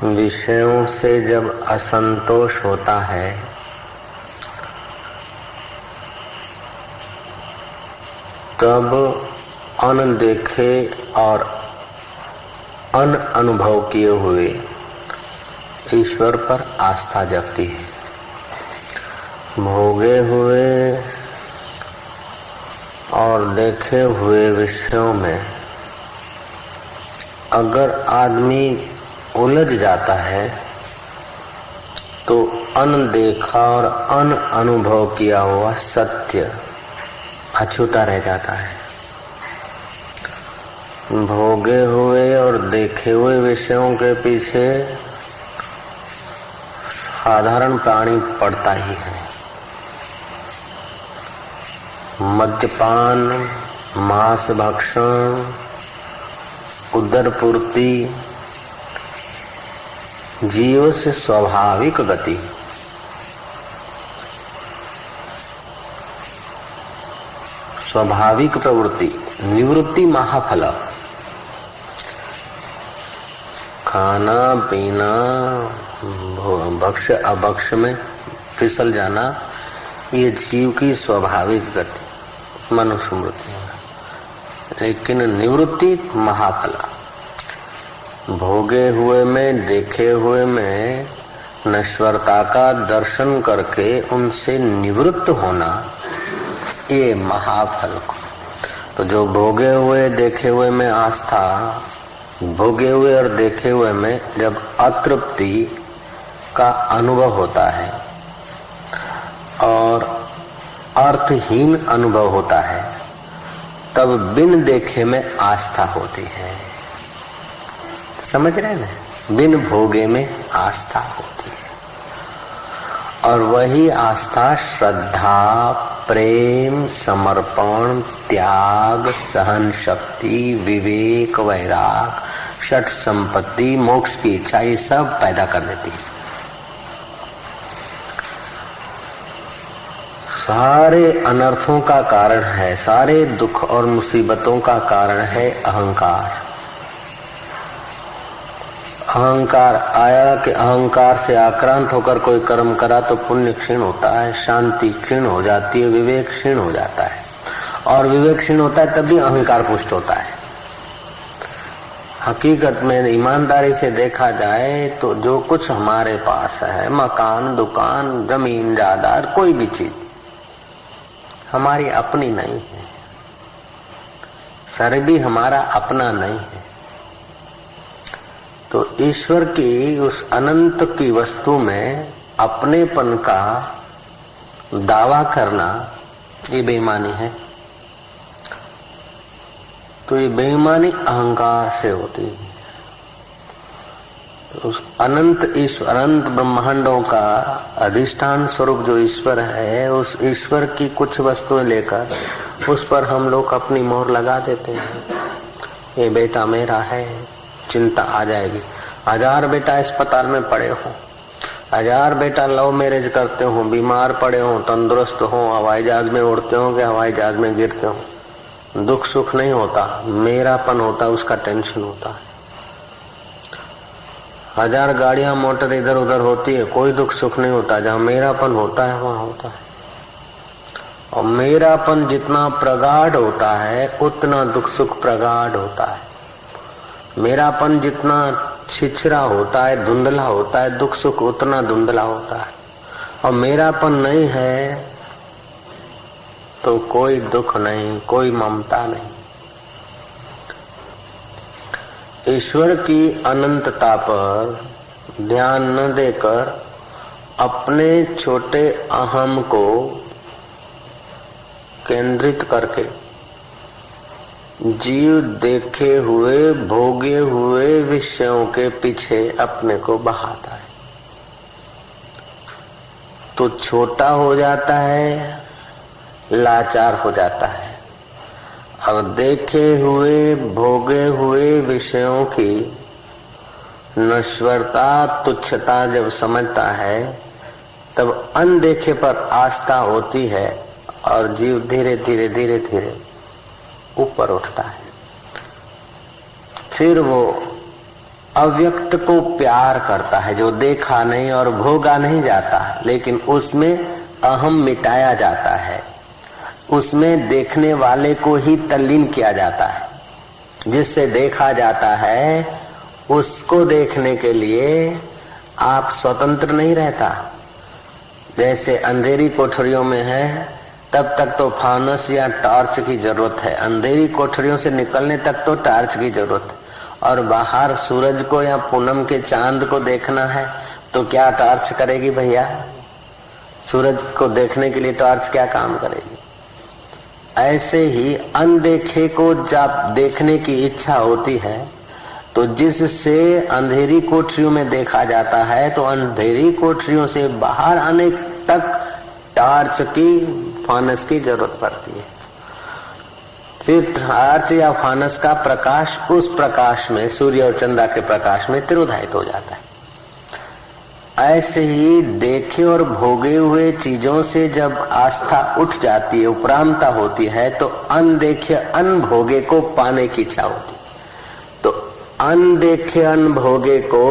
विषयों से जब असंतोष होता है तब अनदेखे और अनुभव किए हुए ईश्वर पर आस्था जगती है। भोगे हुए और देखे हुए विषयों में अगर आदमी उलझ जाता है तो अनदेखा और अनुभव किया हुआ सत्य अछूता रह जाता है। भोगे हुए और देखे हुए विषयों के पीछे साधारण प्राणी पड़ता ही है। मद्यपान, मांस भक्षण, उदर पूर्ति जीव से स्वाभाविक गति। स्वाभाविक प्रवृत्ति, निवृत्ति महाफल। खाना पीना, भक्ष्य अभक्ष्य में फिसल जाना, ये जीव की स्वाभाविक गति मनुस्मृति है। लेकिन निवृत्ति महाफल। भोगे हुए में, देखे हुए में नश्वरता का दर्शन करके उनसे निवृत्त होना, ये महाफल। तो जो भोगे हुए देखे हुए में आस्था, भोगे हुए और देखे हुए में जब अतृप्ति का अनुभव होता है और अर्थहीन अनुभव होता है, तब बिन देखे में आस्था होती है। समझ रहे हैं ना? बिन भोगे में आस्था होती है और वही आस्था श्रद्धा, प्रेम, समर्पण, त्याग, सहन शक्ति, विवेक, वैराग, षट संपत्ति, मोक्ष की इच्छा, ये सब पैदा कर देती है। सारे अनर्थों का कारण है, सारे दुख और मुसीबतों का कारण है अहंकार। अहंकार आया कि अहंकार से आक्रांत होकर कोई कर्म करा तो पुण्य क्षीण होता है, शांति क्षीण हो जाती है, विवेक क्षीण हो जाता है। और विवेक क्षीण होता है तब भी अहंकार पुष्ट होता है। हकीकत में ईमानदारी से देखा जाए तो जो कुछ हमारे पास है, मकान, दुकान, जमीन, जायदाद, कोई भी चीज हमारी अपनी नहीं है। शरीर भी हमारा अपना नहीं है। तो ईश्वर की उस अनंत की वस्तु में अपनेपन का दावा करना ये बेईमानी है। तो ये बेईमानी अहंकार से होती है। तो उस अनंत ईश्वर, अनंत ब्रह्मांडों का अधिष्ठान स्वरूप जो ईश्वर है, उस ईश्वर की कुछ वस्तुएं लेकर उस पर हम लोग अपनी मोहर लगा देते हैं। ये बेटा मेरा है, चिंता आ जाएगी। 1000 बेटा अस्पताल में पड़े हो, 1000 बेटा लव मैरिज करते हो, बीमार पड़े हो, तंदुरुस्त हो, हवाई जहाज में उड़ते हो कि हवाई जहाज में गिरते हो, दुख सुख नहीं होता, मेरापन होता, उसका टेंशन होता है। 1000 गाड़ियां मोटर इधर उधर होती है, कोई दुख सुख नहीं होता। जहाँ मेरापन होता है वहां होता है। और मेरापन जितना प्रगाढ़ होता है उतना दुख सुख प्रगाढ़ होता है। मेरापन जितना छिछरा होता है, धुंधला होता है, दुख सुख उतना धुंधला होता है। और मेरापन नहीं है तो कोई दुख नहीं, कोई ममता नहीं। ईश्वर की अनंतता पर ध्यान न देकर अपने छोटे अहम को केंद्रित करके जीव देखे हुए, भोगे हुए विषयों के पीछे अपने को बहाता है तो छोटा हो जाता है, लाचार हो जाता है। और देखे हुए, भोगे हुए विषयों की नश्वरता, तुच्छता जब समझता है तब अनदेखे पर आस्था होती है और जीव धीरे धीरे धीरे धीरे ऊपर उठता है। फिर वो अव्यक्त को प्यार करता है, जो देखा नहीं और भोगा नहीं जाता, लेकिन उसमें अहम मिटाया जाता है, उसमें देखने वाले को ही तल्लीन किया जाता है। जिससे देखा जाता है उसको देखने के लिए आप स्वतंत्र नहीं रहता। जैसे अंधेरी कोठरियों में है तब तक तो फानस या टॉर्च की जरूरत है, अंधेरी कोठरियों से निकलने तक तो टॉर्च की जरूरत है। और बाहर सूरज को या पूनम के चांद को देखना है तो क्या टॉर्च करेगी भैया? सूरज को देखने के लिए टॉर्च क्या काम करेगी? ऐसे ही अनदेखे को जब देखने की इच्छा होती है तो जिससे अंधेरी कोठरियों में देखा जाता है, तो अंधेरी कोठरियों से बाहर आने तक टॉर्च की, फानस की जरूरत पड़ती है। फिर टॉर्च या फानस का प्रकाश उस प्रकाश में, सूर्य और चंद्रमा के प्रकाश में तिरोधायित हो जाता है। ऐसे ही देखे और भोगे हुए चीजों से जब आस्था उठ जाती है, उपरामता होती है, तो अनदेखे अनभोगे को पाने की इच्छा होती है। तो अनदेखे अनभोगे को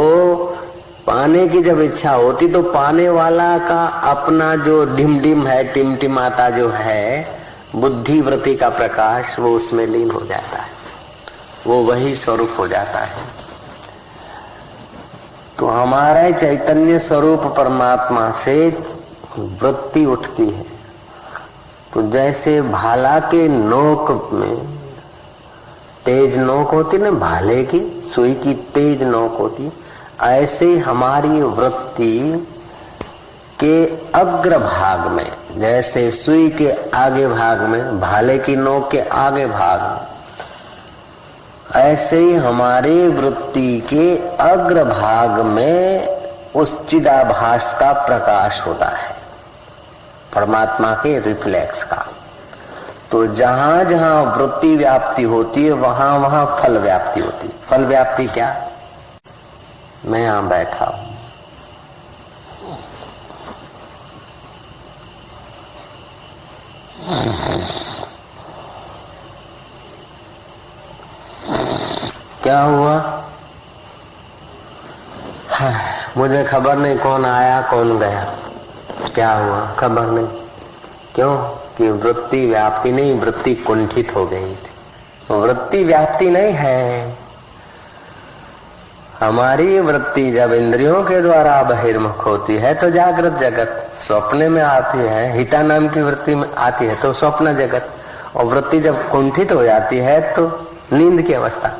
पाने की जब इच्छा होती तो पाने वाला का अपना जो ढिमढिम है, टिमटिमाता जो है बुद्धि वृत्ति का प्रकाश, वो उसमें लीन हो जाता है, वो वही स्वरूप हो जाता है। तो हमारे चैतन्य स्वरूप परमात्मा से वृत्ति उठती है। तो जैसे भाला के नोक में तेज नोक होती ना, भाले की सुई की तेज नोक होती, ऐसे हमारी वृत्ति के अग्र भाग में, जैसे सुई के आगे भाग में, भाले की नोक के आगे भाग में, ऐसे ही हमारी वृत्ति के अग्र भाग में उस चिदाभास का प्रकाश होता है, परमात्मा के रिफ्लेक्स का। तो जहां जहां वृत्ति व्याप्ति होती है वहां वहां फल व्याप्ति होती है। फल व्याप्ति क्या? मैं यहां बैठा हूं, क्या हुआ? मुझे खबर नहीं कौन आया कौन गया, क्या हुआ खबर नहीं। क्यों? कि वृत्ति व्याप्ति नहीं, वृत्ति कुंठित हो गई थी। वृत्ति व्याप्ति नहीं है। हमारी वृत्ति जब इंद्रियों के द्वारा बहिर्मुख होती है तो जागृत जगत, स्वप्न में आती है, हिता नाम की वृत्ति में आती है तो स्वप्न जगत, और वृत्ति जब कुंठित हो जाती है तो नींद की अवस्था।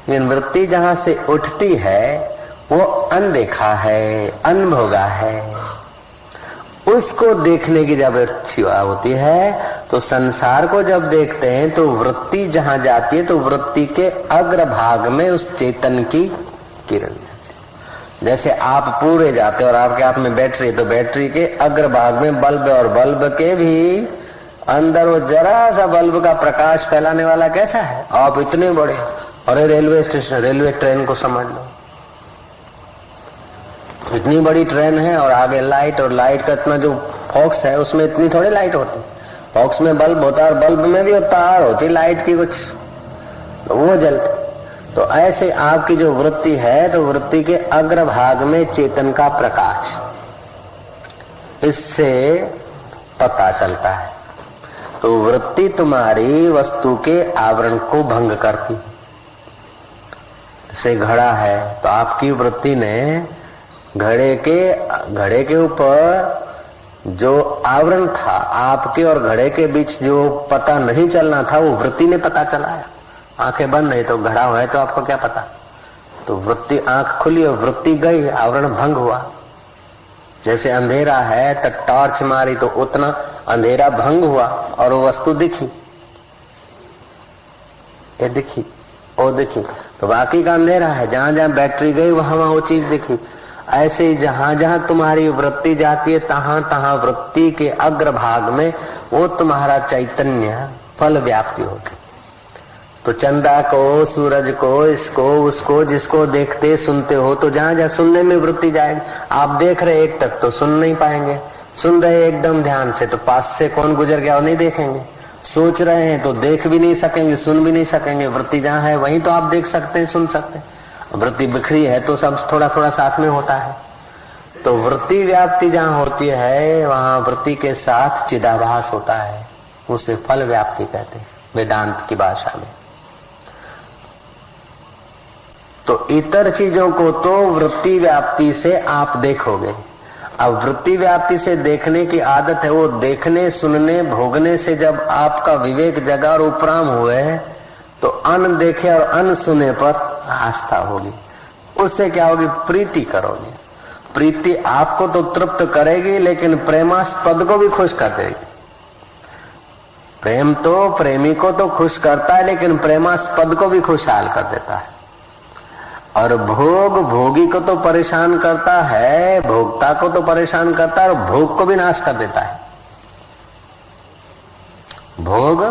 लेकिन वृत्ति जहां से उठती है वो अनदेखा है, अनभोगा है, उसको देखने की जब इच्छा होती है तो संसार को जब देखते हैं तो वृत्ति जहां जाती है तो वृत्ति के अग्र भाग में उस चेतन की किरण जाती। जैसे आप पूरे जाते और आपके हाथ में बैटरी है तो बैटरी के अग्र भाग में बल्ब, और बल्ब के भी अंदर वो जरा सा बल्ब का प्रकाश फैलाने वाला कैसा है? आप इतने बड़े, अरे रेलवे स्टेशन, रेलवे ट्रेन को समझ लो, इतनी बड़ी ट्रेन है और आगे लाइट, और लाइट का इतना जो फॉक्स है उसमें इतनी थोड़ी लाइट होती। फॉक्स में बल्ब होता है और बल्ब में भी तार होती लाइट की कुछ, तो वो जलती। तो ऐसे आपकी जो वृत्ति है तो वृत्ति के अग्र भाग में चेतन का प्रकाश, इससे पता चलता है। तो वृत्ति तुम्हारी वस्तु के आवरण को भंग करती। जैसे घड़ा है तो आपकी वृत्ति ने घड़े के ऊपर जो आवरण था, आपके और घड़े के बीच जो पता नहीं चलना था, वो वृत्ति ने पता चलाया। आंखें बंद है तो घड़ा है तो आपको क्या पता? तो वृत्ति, आंख खुली और वृत्ति गई, आवरण भंग हुआ। जैसे अंधेरा है तो टॉर्च मारी तो उतना अंधेरा भंग हुआ और वो वस्तु दिखी, ये दिखी, वो दिखी, तो बाकी का अंधेरा है। जहां जहां बैटरी गई वहां वहां वो चीज दिखी। ऐसे ही जहां जहां तुम्हारी वृत्ति जाती है तहां तहां वृत्ति के अग्र भाग में वो तुम्हारा चैतन्य फल व्याप्ति होती। तो चंदा को, सूरज को, इसको, उसको, जिसको देखते सुनते हो, तो जहां जहां सुनने में वृत्ति जाएगी। आप देख रहे एक तक तो सुन नहीं पाएंगे, सुन रहे एकदम ध्यान से तो पास से कौन गुजर गया वो नहीं देखेंगे, सोच रहे हैं तो देख भी नहीं सकेंगे, सुन भी नहीं सकेंगे। वृत्ति जहां है वहीं तो आप देख सकते हैं, सुन सकते हैं। वृत्ति बिखरी है तो सब थोड़ा थोड़ा साथ में होता है। तो वृत्ति व्याप्ति जहां होती है वहां वृत्ति के साथ चिदाभास होता है, उसे फल व्याप्ति कहते हैं वेदांत की भाषा में। तो इतर चीजों को तो वृत्ति व्याप्ति से आप देखोगे। अब वृत्ति व्याप्ति से देखने की आदत है, वो देखने सुनने भोगने से जब आपका विवेक जगा और उपराम हुए तो अन देखे और अन सुने पर आस्था होगी। उससे क्या होगी? प्रीति करोगे। प्रीति आपको तो तृप्त करेगी लेकिन प्रेमास्पद को भी खुश कर देगी। प्रेम तो प्रेमी को तो खुश करता है लेकिन प्रेमास्पद को भी खुशहाल कर देता है। और भोग भोगी को तो परेशान करता है, भोक्ता को तो परेशान करता है और भोग को भी नाश कर देता है। भोग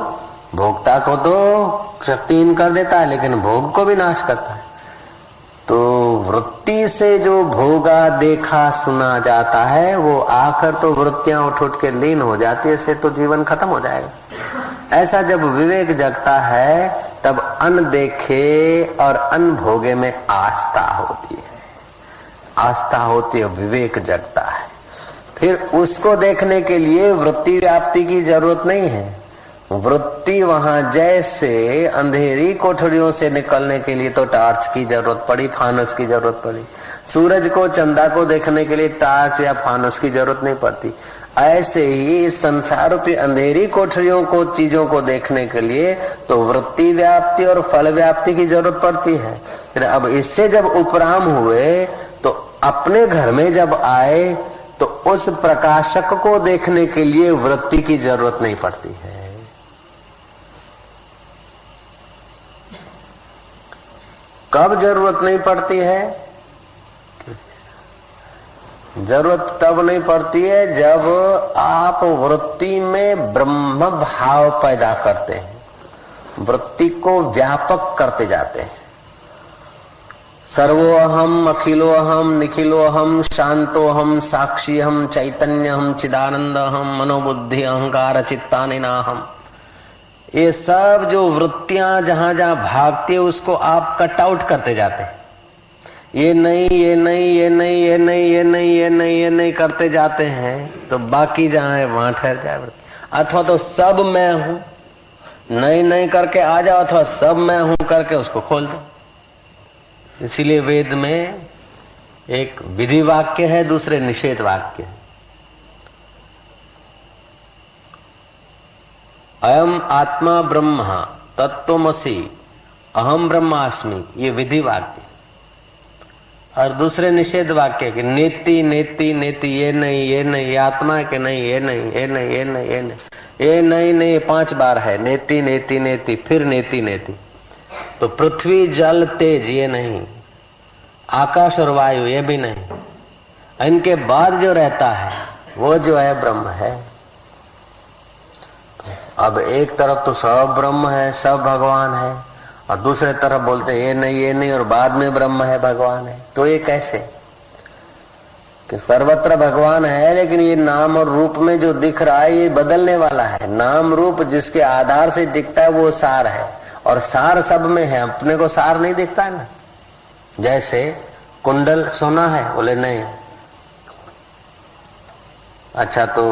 भोक्ता को तो शक्तिहीन कर देता है लेकिन भोग को भी नाश करता है। तो वृत्ति से जो भोगा देखा सुना जाता है वो आकर तो वृत्तियां उठ उठ के लीन हो जाती है, इससे तो जीवन खत्म हो जाएगा। ऐसा जब विवेक जगता है तब अनदेखे और अनभोगे में आस्था होती है। आस्था होती है, विवेक जगता है। फिर उसको देखने के लिए वृत्ति व्याप्ति की जरूरत नहीं है। वृत्ति वहां जैसे अंधेरी कोठरियों से निकलने के लिए तो टार्च की जरूरत पड़ी, फानस की जरूरत पड़ी। सूरज को चंदा को देखने के लिए टार्च या फानस की जरूरत नहीं पड़ती। ऐसे ही इस संसार रूपी अंधेरी कोठरियों को चीजों को देखने के लिए तो वृत्ति व्याप्ति और फल व्याप्ति की जरूरत पड़ती है। फिर अब इससे जब उपराम हुए तो अपने घर में जब आए तो उस प्रकाशक को देखने के लिए वृत्ति की जरूरत नहीं पड़ती है। कब जरूरत नहीं पड़ती है? जरूरत तब नहीं पड़ती है जब आप वृत्ति में ब्रह्म भाव पैदा करते हैं, वृत्ति को व्यापक करते जाते हैं। सर्वोहम अखिलोहम निखिलोहम शांतोहम साक्षीहम चैतन्यहम चिदानंदहम मनोबुद्धि अहंकार चित्तानिनाहम। ये सब जो वृत्तियां जहां जहां भागती है उसको आप कट आउट करते जाते हैं। ये नहीं ये नहीं ये नहीं ये नहीं ये नहीं ये नहीं ये नहीं करते जाते हैं तो बाकी जहां है वहां ठहर जाए। अथवा तो सब मैं हूं नहीं नहीं करके आ जाओ, अथवा सब मैं हूं करके उसको खोल दो। इसीलिए वेद में एक विधि वाक्य है, दूसरे निषेध वाक्य है। अयम आत्मा ब्रह्म तत्त्वमसि अहम ब्रह्मास्मि, ये विधि वाक्य। और दूसरे निषेध वाक्य कि नेति नेति नेति, ये नहीं ये नहीं, ये आत्मा है कि नहीं, ये नहीं ये नहीं ये नहीं ये नहीं ये नहीं नहीं 5 बार है नेति नेति नेति, फिर नेति नेति। तो पृथ्वी जल तेज ये नहीं, आकाश और वायु ये भी नहीं, इनके बाद जो रहता है वो जो है ब्रह्म है। अब एक तरफ तो सब ब्रह्म है, सब भगवान है, और दूसरे तरफ बोलते ये नहीं और बाद में ब्रह्म है भगवान है। तो ये कैसे कि सर्वत्र भगवान है लेकिन ये नाम और रूप में जो दिख रहा है ये बदलने वाला है। नाम रूप जिसके आधार से दिखता है वो सार है, और सार सब में है, अपने को सार नहीं दिखता है ना। जैसे कुंडल सोना है, बोले नहीं, अच्छा तो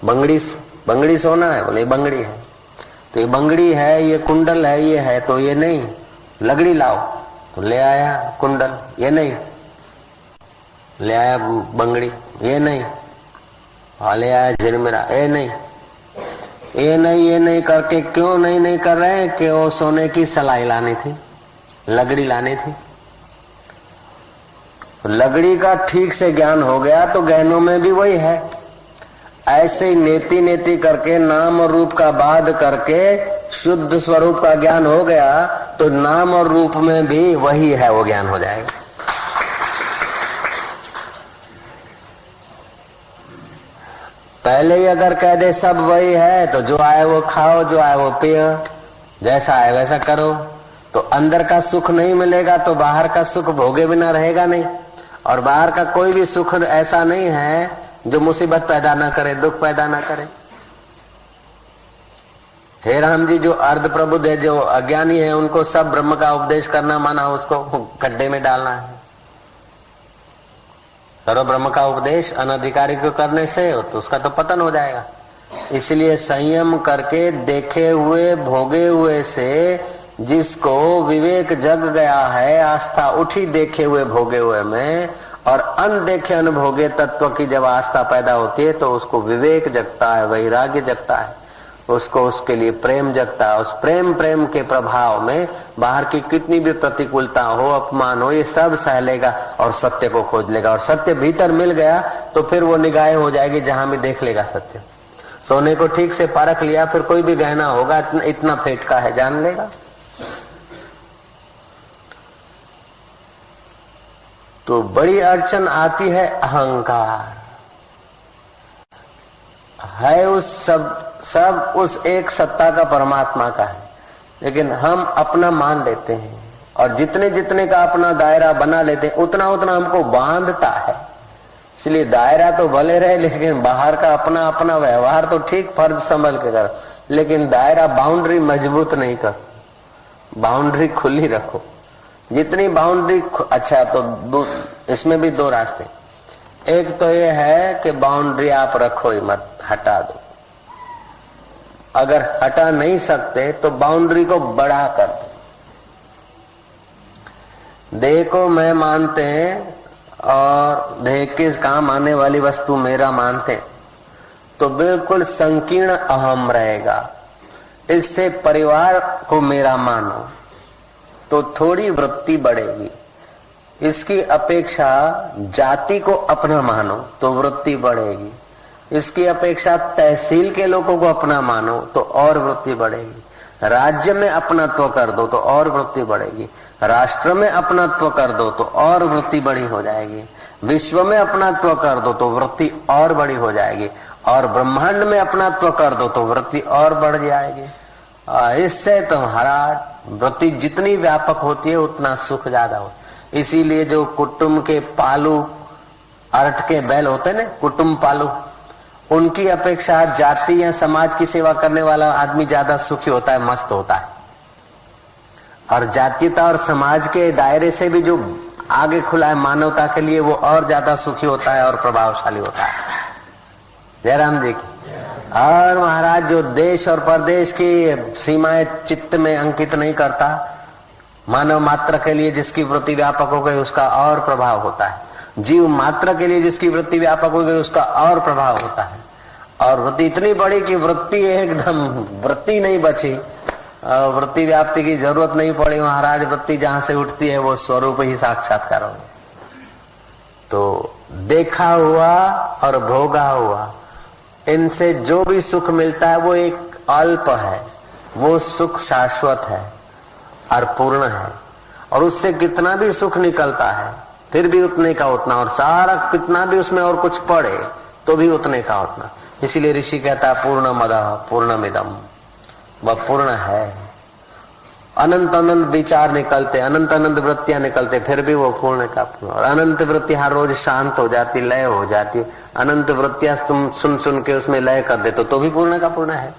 बंगड़ी सोना है, बोले बंगड़ी है, तो ये बंगड़ी है, ये कुंडल है, ये है, तो ये नहीं। लगड़ी लाओ तो ले आया कुंडल, ये नहीं, ले आया बंगड़ी, ये नहीं, और ले आया झिरमिरा, ये नहीं, ये नहीं ये नहीं करके क्यों नहीं कर रहे हैं कि वो सोने की सलाई लानी थी, लगड़ी लानी थी। लगड़ी का ठीक से ज्ञान हो गया तो गहनों में भी वही है। ऐसे ही नेति नेति करके नाम और रूप का बाध करके शुद्ध स्वरूप का ज्ञान हो गया तो नाम और रूप में भी वही है, वो ज्ञान हो जाएगा। पहले ही अगर कह दे सब वही है तो जो आए वो खाओ, जो आए वो पियो, जैसा आए वैसा करो, तो अंदर का सुख नहीं मिलेगा तो बाहर का सुख भोगे बिना रहेगा नहीं। और बाहर का कोई भी सुख ऐसा नहीं है जो मुसीबत पैदा ना करे, दुख पैदा ना करे। हे राम जी, जो अर्ध प्रबुद्ध है, जो अज्ञानी है, उनको सब ब्रह्म का उपदेश करना माना उसको गड्ढे में डालना है। करो ब्रह्म का उपदेश अनधिकारी को करने से तो उसका तो पतन हो जाएगा। इसलिए संयम करके देखे हुए भोगे हुए से जिसको विवेक जग गया है, आस्था उठी देखे हुए भोगे हुए में, और अनदेखे अनभोगे तत्व की जब आस्था पैदा होती है तो उसको विवेक जगता है, वैराग्य जगता है, उसको उसके लिए प्रेम जगता है। उस प्रेम के प्रभाव में बाहर की कितनी भी प्रतिकूलता हो, अपमान हो, ये सब सह लेगा और सत्य को खोज लेगा। और सत्य भीतर मिल गया तो फिर वो निगाहें हो जाएगी, जहां भी देख लेगा सत्य। सोने को ठीक से परख लिया, फिर कोई भी गहना होगा इतना फेट का है जान लेगा। तो बड़ी अड़चन आती है अहंकार है, उस सब उस एक सत्ता का, परमात्मा का है, लेकिन हम अपना मान लेते हैं और जितने जितने का अपना दायरा बना लेते हैं उतना उतना हमको बांधता है। इसलिए दायरा तो भले रहे, लेकिन बाहर का अपना अपना व्यवहार तो ठीक फर्ज संभल के करो, लेकिन दायरा बाउंड्री मजबूत नहीं कर, बाउंड्री खुली रखो। जितनी बाउंड्री अच्छा, तो इसमें भी दो रास्ते। एक तो ये है कि बाउंड्री आप रखो ही मत, हटा दो। अगर हटा नहीं सकते तो बाउंड्री को बड़ा कर दो। देह को मैं मानते हैं और देह के काम आने वाली वस्तु मेरा मानते हैं तो बिल्कुल संकीर्ण अहम रहेगा। इससे परिवार को मेरा मानो तो थोड़ी वृत्ति बढ़ेगी। इसकी अपेक्षा जाति को अपना मानो तो वृत्ति बढ़ेगी। इसकी अपेक्षा तहसील के लोगों को अपना मानो तो और वृत्ति बढ़ेगी। राज्य में अपनत्व कर दो तो और वृत्ति बढ़ेगी। राष्ट्र में अपनत्व कर दो तो और वृत्ति बड़ी हो जाएगी। विश्व में अपनत्व कर दो तो वृत्ति और बड़ी हो जाएगी। और ब्रह्मांड में अपनत्व कर दो तो वृत्ति और बढ़ जाएगी। इससे तुम्हारा वृत्ति जितनी व्यापक होती है उतना सुख ज्यादा होता है। इसीलिए जो कुटुंब के पालू अर्थ के बैल होते हैं ना, कुटुंब पालू, उनकी अपेक्षा जाति या समाज की सेवा करने वाला आदमी ज्यादा सुखी होता है, मस्त होता है। और जातीयता और समाज के दायरे से भी जो आगे खुला है मानवता के लिए, वो और ज्यादा सुखी होता है और प्रभावशाली होता है। जयराम जी की। और महाराज जो देश और परदेश की सीमाएं चित्त में अंकित नहीं करता, मानव मात्र के लिए जिसकी वृत्ति व्यापक हो गई उसका और प्रभाव होता है। जीव मात्र के लिए जिसकी वृत्ति व्यापक हो गई उसका और प्रभाव होता है। और वृत्ति इतनी बड़ी कि वृत्ति एकदम वृत्ति नहीं बची, वृत्ति व्याप्ति की जरूरत नहीं पड़ी। महाराज वृत्ति जहां से उठती है वो स्वरूप ही साक्षात्कार हो। तो देखा हुआ और भोगा हुआ, इनसे जो भी सुख मिलता है वो एक अल्प है, वो सुख शाश्वत है और पूर्ण है। और उससे कितना भी सुख निकलता है फिर भी उतने का उतना, और सारा कितना भी उसमें और कुछ पड़े तो भी उतने का उतना। इसीलिए ऋषि कहता है पूर्णमदः पूर्णमिदम्, वह पूर्ण है। अनंत अनंत विचार निकलते, अनंत अनंत वृत्तियां निकलते, फिर भी वो पूर्ण का पूर्ण। और अनंत वृत्ति हर रोज शांत हो जाती, लय हो जाती। अनंत वृत्तियां तुम सुन सुन के उसमें लय कर देते तो भी पूर्ण का पूर्ण है।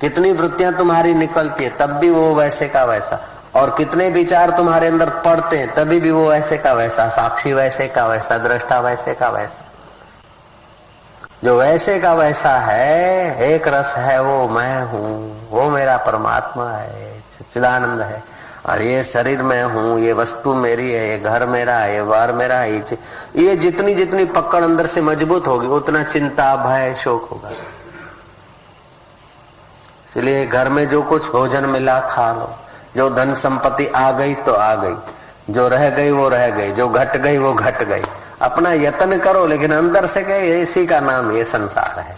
कितनी वृत्तियां तुम्हारी निकलती है तब भी वो वैसे का वैसा, और कितने विचार तुम्हारे अंदर पड़ते हैं तभी भी वो वैसे का वैसा, साक्षी वैसे का वैसा, दृष्टा वैसे का वैसा। जो वैसे का वैसा है, एक रस है, वो मैं हूँ, वो मेरा परमात्मा है, सच्चिदानंद है। और ये शरीर में हूँ, ये वस्तु मेरी है, ये घर मेरा है, ये वार मेरा है। ये जितनी जितनी पकड़ अंदर से मजबूत होगी उतना चिंता भय शोक होगा। इसलिए घर में जो कुछ भोजन मिला खा लो, जो धन संपत्ति आ गई तो आ गई, जो रह गई वो रह गई, जो घट गई वो घट गई। अपना यत्न करो, लेकिन अंदर से कहे इसी का नाम ये संसार है।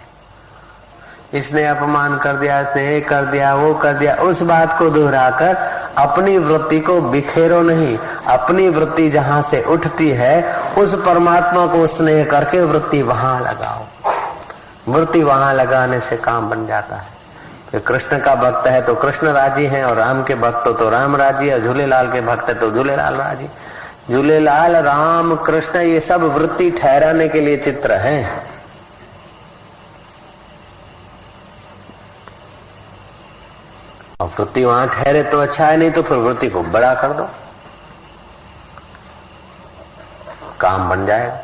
इसने अपमान कर दिया, इसने ये कर दिया, वो कर दिया, उस बात को दोहराकर अपनी वृत्ति को बिखेरो नहीं। अपनी वृत्ति जहां से उठती है उस परमात्मा को स्नेह करके वृत्ति वहां लगाओ। वृत्ति वहां लगाने से काम बन जाता है। फिर कृष्ण का भक्त है तो कृष्ण राजी है, और राम के भक्त हो तो राम राजी है, झूलेलाल के भक्त है तो झूलेलाल राजी। झूलेलाल राम कृष्ण ये सब वृत्ति ठहराने के लिए चित्र हैं। वृत्ति वहां ठहरे तो अच्छा है, नहीं तो फिर वृत्ति को बड़ा कर दो, काम बन जाएगा।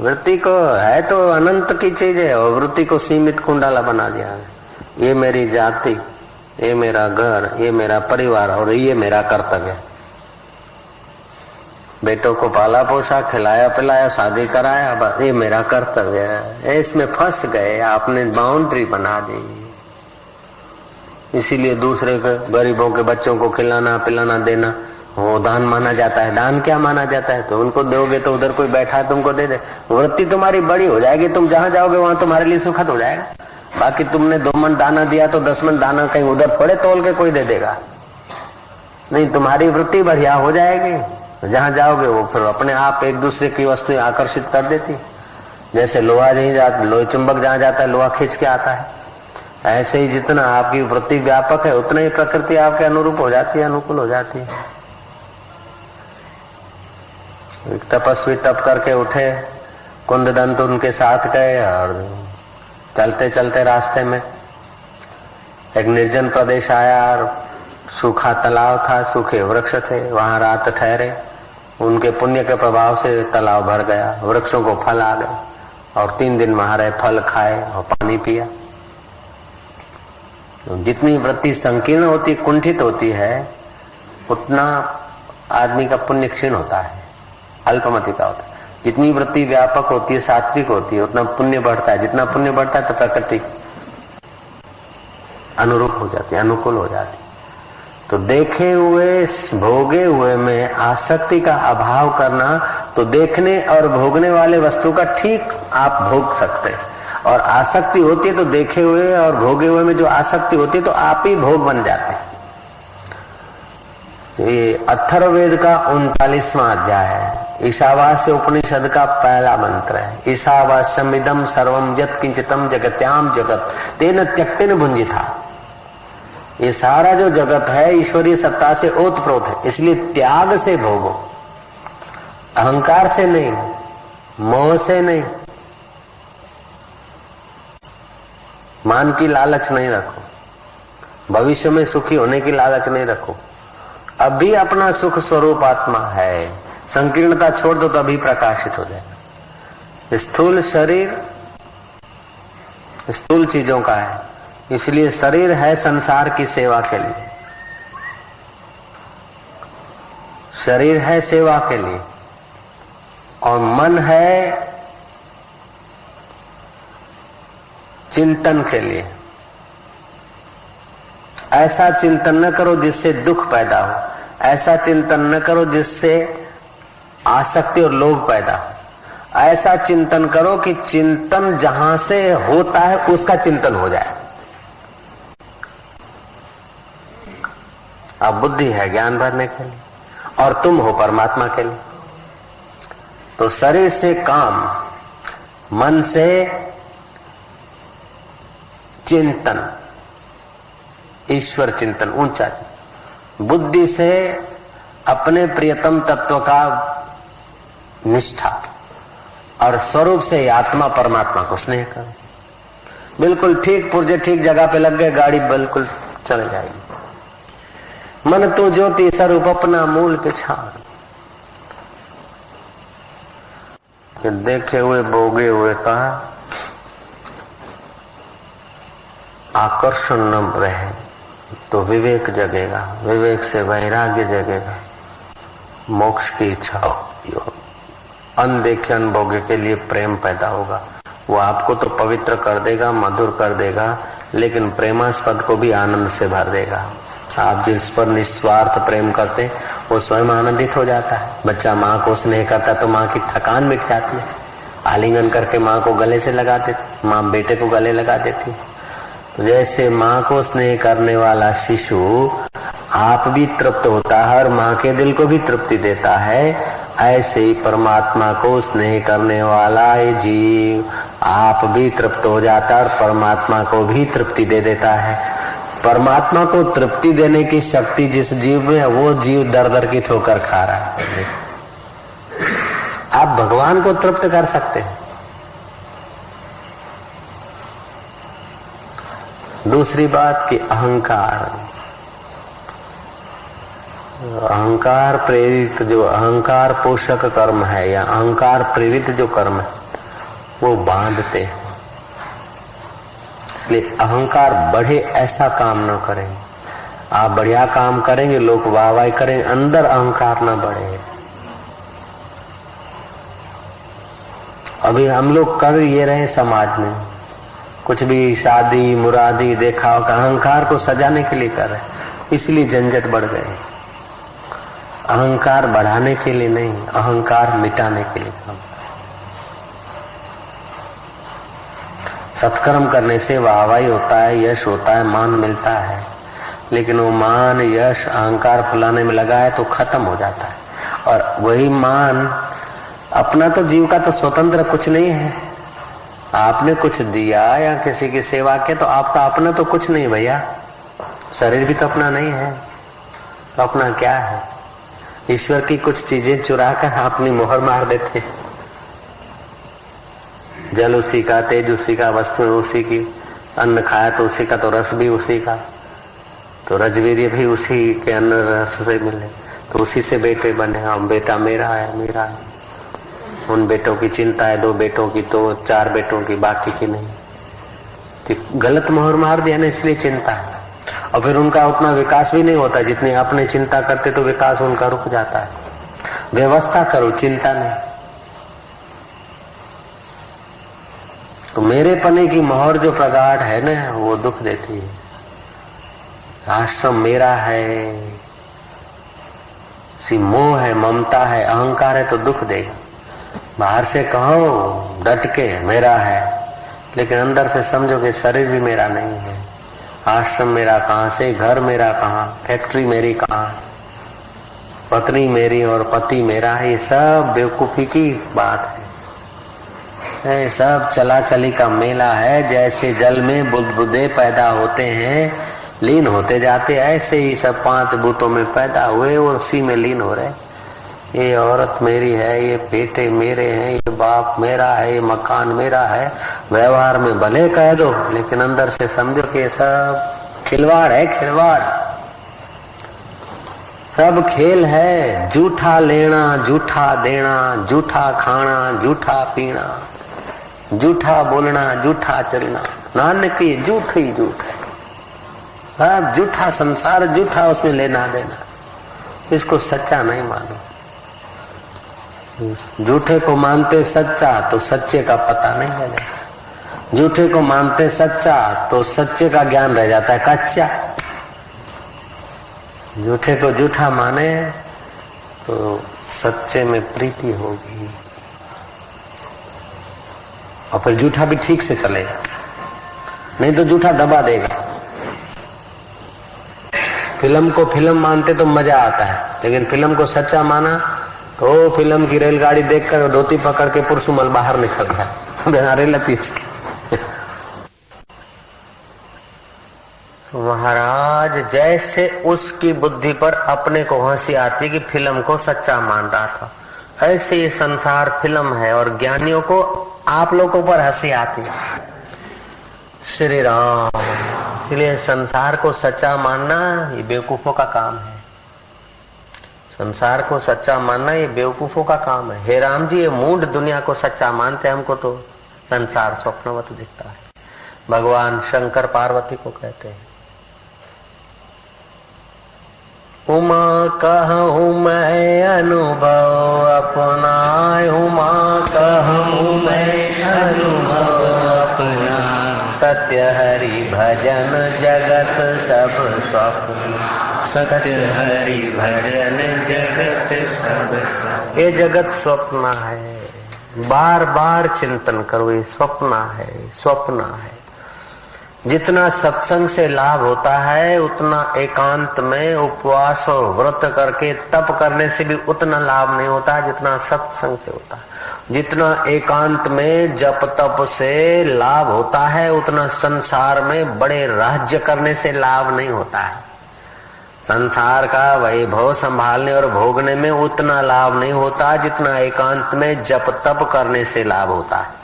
वृत्ति को है तो अनंत की चीज है, और वृत्ति को सीमित कुंडाला बना दिया है। ये मेरी जाति, ये मेरा घर, ये मेरा परिवार और ये मेरा कर्तव्य। बेटों को पाला पोसा, खिलाया पिलाया, शादी कराया, बस ये मेरा कर्तव्य है। इसमें फंस गए, आपने बाउंड्री बना दी। इसीलिए दूसरे के गरीबों के बच्चों को खिलाना पिलाना देना वो दान माना जाता है। दान क्या माना जाता है? तो उनको दोगे तो उधर कोई बैठा है तुमको दे दे। वृत्ति तुम्हारी बड़ी हो जाएगी, तुम जहां जाओगे वहां तुम्हारे लिए सुखद हो जाएगा। बाकी तुमने 2 मन दाना दिया तो 10 मन दाना कहीं उधर थोड़े तोल के कोई दे देगा। नहीं, तुम्हारी वृत्ति बढ़िया हो जाएगी, जहां जाओगे वो फिर अपने आप एक दूसरे की वस्तुएं आकर्षित कर देती। जैसे लोहा नहीं जाता, लोहे चुंबक जहां जाता है लोहा खींच के आता है, ऐसे ही जितना आपकी वृत्ति व्यापक है उतना ही प्रकृति आपके अनुरूप हो जाती है, अनुकूल हो जाती है। एक तपस्वी तप करके उठे, कुंददंत उनके साथ गए और चलते चलते रास्ते में एक निर्जन प्रदेश आया और सूखा तालाब था, सूखे वृक्ष थे, वहां रात ठहरे। उनके पुण्य के प्रभाव से तालाब भर गया, वृक्षों को फल आ गए और 3 दिन वहां रहे, फल खाए और पानी पिया। जितनी वृत्ति संकीर्ण होती, कुंठित होती है, उतना आदमी का पुण्य क्षीण होता है, अल्पमति का होता है। जितनी वृत्ति व्यापक होती है, सात्विक होती है, उतना पुण्य बढ़ता है। जितना पुण्य बढ़ता है तो प्रकृति अनुरूप हो जाती है, अनुकूल हो जाती है। तो देखे हुए भोगे हुए में आसक्ति का अभाव करना, तो देखने और भोगने वाले वस्तु का ठीक आप भोग सकते हैं। और आसक्ति होती है तो देखे हुए और भोगे हुए में जो आसक्ति होती है तो आप ही भोग बन जाते हैं। ये अथर्ववेद का 39वां अध्याय है, ईशावास्य उपनिषद का पहला मंत्र है। ईशावास्यमिदं सर्वं यत् किंचितं जगत्याम जगत तेन त्यक्तेन भुंजिता। ये सारा जो जगत है ईश्वरीय सत्ता से ओतप्रोत है, इसलिए त्याग से भोगो, अहंकार से नहीं, मोह से नहीं, मान की लालच नहीं रखो, भविष्य में सुखी होने की लालच नहीं रखो। अभी अपना सुख स्वरूप आत्मा है, संकीर्णता छोड़ दो तो अभी प्रकाशित हो जाएगा। स्थूल शरीर स्थूल चीजों का है, इसलिए शरीर है संसार की सेवा के लिए, शरीर है सेवा के लिए, और मन है चिंतन के लिए। ऐसा चिंतन न करो जिससे दुख पैदा हो, ऐसा चिंतन न करो जिससे आसक्ति और लोभ पैदा हो। ऐसा चिंतन करो कि चिंतन जहां से होता है उसका चिंतन हो जाए। अब बुद्धि है ज्ञान भरने के लिए और तुम हो परमात्मा के लिए। तो शरीर से काम, मन से चिंतन, ईश्वर चिंतन ऊंचा, बुद्धि से अपने प्रियतम तत्व का निष्ठा, और स्वरूप से आत्मा परमात्मा को स्नेह कर। बिल्कुल ठीक पुर्जे ठीक जगह पे लग गए, गाड़ी बिल्कुल चल जाएगी। मन तू ज्योति स्वरूप अपना मूल पिछाड़। देखे हुए भोगे हुए का आकर्षण न रहे तो विवेक जगेगा, विवेक से वैराग्य जगेगा, मोक्ष की इच्छा होगी, अनदेखे अनभोगे के लिए प्रेम पैदा होगा। वो आपको तो पवित्र कर देगा, मधुर कर देगा, लेकिन प्रेमास्पद को भी आनंद से भर देगा। आप जिस पर निस्वार्थ प्रेम करते वो स्वयं आनंदित हो जाता है। बच्चा माँ को स्नेह करता तो माँ की थकान मिट जाती है। आलिंगन करके माँ को गले से लगा देती, माँ बेटे को गले लगा देती है। तो जैसे माँ को स्नेह करने वाला शिशु आप भी तृप्त होता है और माँ के दिल को भी तृप्ति देता है, ऐसे ही परमात्मा को स्नेह करने वाला ये जीव आप भी तृप्त हो जाता है और परमात्मा को भी तृप्ति दे देता है। परमात्मा को तृप्ति देने की शक्ति जिस जीव में है वो जीव दर दर की ठोकर खा रहा है। आप भगवान को तृप्त कर सकते हैं। दूसरी बात कि अहंकार, अहंकार प्रेरित जो अहंकार पोषक कर्म है या अहंकार प्रेरित जो कर्म है वो बांधते हैं। इसलिए अहंकार बढ़े ऐसा काम न करें। आप बढ़िया काम करेंगे, लोग वाहवाही करेंगे, अंदर अहंकार न बढ़े। अभी हम लोग कर ये रहे समाज में, कुछ भी शादी मुरादी देखा होगा, अहंकार को सजाने के लिए कर रहे, इसलिए झंझट बढ़ गए। अहंकार बढ़ाने के लिए नहीं, अहंकार मिटाने के लिए काम। सत्कर्म करने से वाहवाही होता है, यश होता है, मान मिलता है, लेकिन वो मान यश अहंकार फुलाने में लगा है तो खत्म हो जाता है। और वही मान अपना तो जीव का तो स्वतंत्र कुछ नहीं है। आपने कुछ दिया या किसी की सेवा के तो आपका अपना तो कुछ नहीं भैया, शरीर भी तो अपना नहीं है, तो अपना क्या है? ईश्वर की कुछ चीजें चुरा कर अपनी मोहर मार देते। जल उसी का, तेज उसी का, वस्तु उसी की, अन्न खाया तो उसी का, तो रस भी उसी का, तो रजवीर्य भी उसी के अन्न रस से मिले, तो उसी से बेटे बने। हम बेटा मेरा है, मेरा है। उन बेटों की चिंता है, 2 बेटों की तो 4 बेटों की, बाकी की नहीं। तो गलत मोहर मार दिया ना, इसलिए चिंता है। और फिर उनका उतना विकास भी नहीं होता जितनी अपने चिंता करते, तो विकास उनका रुक जाता है। व्यवस्था करो, चिंता नहीं। तो मेरे पने की मोहर जो प्रगाढ़ है ना, वो दुख देती है। आश्रम मेरा है, सी मोह है, ममता है, अहंकार है तो दुख देगा। बाहर से कहो डट के मेरा है, लेकिन अंदर से समझो कि शरीर भी मेरा नहीं है, आश्रम मेरा कहाँ से, घर मेरा कहाँ, फैक्ट्री मेरी कहाँ, पत्नी मेरी और पति मेरा है। ये सब बेवकूफी की बात है, ये सब चला चली का मेला है। जैसे जल में बुदबुदे पैदा होते हैं, लीन होते जाते, ऐसे ही सब 5 भूतों में पैदा हुए और उसी में लीन हो रहे। ये औरत मेरी है, ये बेटे मेरे हैं, ये बाप मेरा है, ये मकान मेरा है। व्यवहार में भले कह दो, लेकिन अंदर से समझो कि ये सब खिलवाड़ है, खिलवाड़। सब खेल है, झूठा लेना, झूठा देना, झूठा खाना, झूठा पीना, झूठा बोलना, झूठा चलना। नानक ये झूठ ही झूठ है। सब झूठा संसार, झूठा उसमें लेना देना। इसको सच्चा नहीं मानो। झूठे को मानते सच्चा तो सच्चे का पता नहीं रह जाता। झूठे को मानते सच्चा तो सच्चे का ज्ञान रह जाता है कच्चा। झूठे को झूठा माने तो सच्चे में प्रीति होगी, और फिर झूठा भी ठीक से चलेगा, नहीं तो झूठा दबा देगा। फिल्म को फिल्म मानते तो मजा आता है, लेकिन फिल्म को सच्चा माना तो फिल्म की रेलगाड़ी देखकर धोती पकड़ के पुरसुमल बाहर निकल गया, रेल पीछे। महाराज जैसे उसकी बुद्धि पर अपने को हंसी आती कि फिल्म को सच्चा मान रहा था, ऐसे ये संसार फिल्म है और ज्ञानियों को आप लोगों पर हंसी आती है। श्री राम। इसलिए संसार को सच्चा मानना ये बेवकूफों का काम है। संसार को सच्चा मानना ये बेवकूफों का काम है। हे राम जी, ये मूढ़ दुनिया को सच्चा मानते, हमको तो संसार स्वप्नवत दिखता है। भगवान शंकर पार्वती को कहते हैं, उमा कहूँ मैं अनुभव अपना, उमा कहूँ मैं अनुभव अपना, सत्य हरि भजन जगत सब स्वप्न, सत्य हरि भजन जगत सब स्वप्न। ये जगत स्वप्न है, बार बार चिंतन करो, ये स्वप्न है, स्वप्न है। जितना सत्संग से लाभ होता है उतना एकांत में उपवास और व्रत करके तप करने से भी उतना लाभ नहीं होता जितना सत्संग से होता है। जितना एकांत में जप तप से लाभ होता है उतना संसार में बड़े राज्य करने से लाभ नहीं होता है। संसार का वैभव संभालने और भोगने में उतना लाभ नहीं होता जितना एकांत में जप तप करने से लाभ होता है।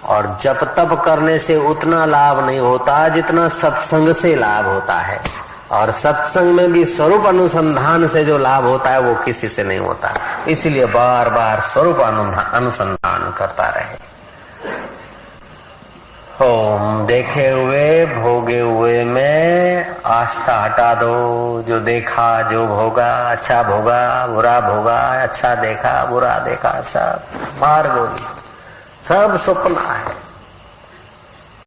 और जप तप करने से उतना लाभ नहीं होता जितना सत्संग से लाभ होता है। और सत्संग में भी स्वरूप अनुसंधान से जो लाभ होता है वो किसी से नहीं होता। इसलिए बार बार स्वरूप अनुसंधान करता रहे। ओम देखे हुए भोगे हुए में आस्था हटा दो। जो देखा जो भोगा, अच्छा भोगा बुरा भोगा, अच्छा देखा बुरा देखा, सब मार गोली, सब स्वप्न है।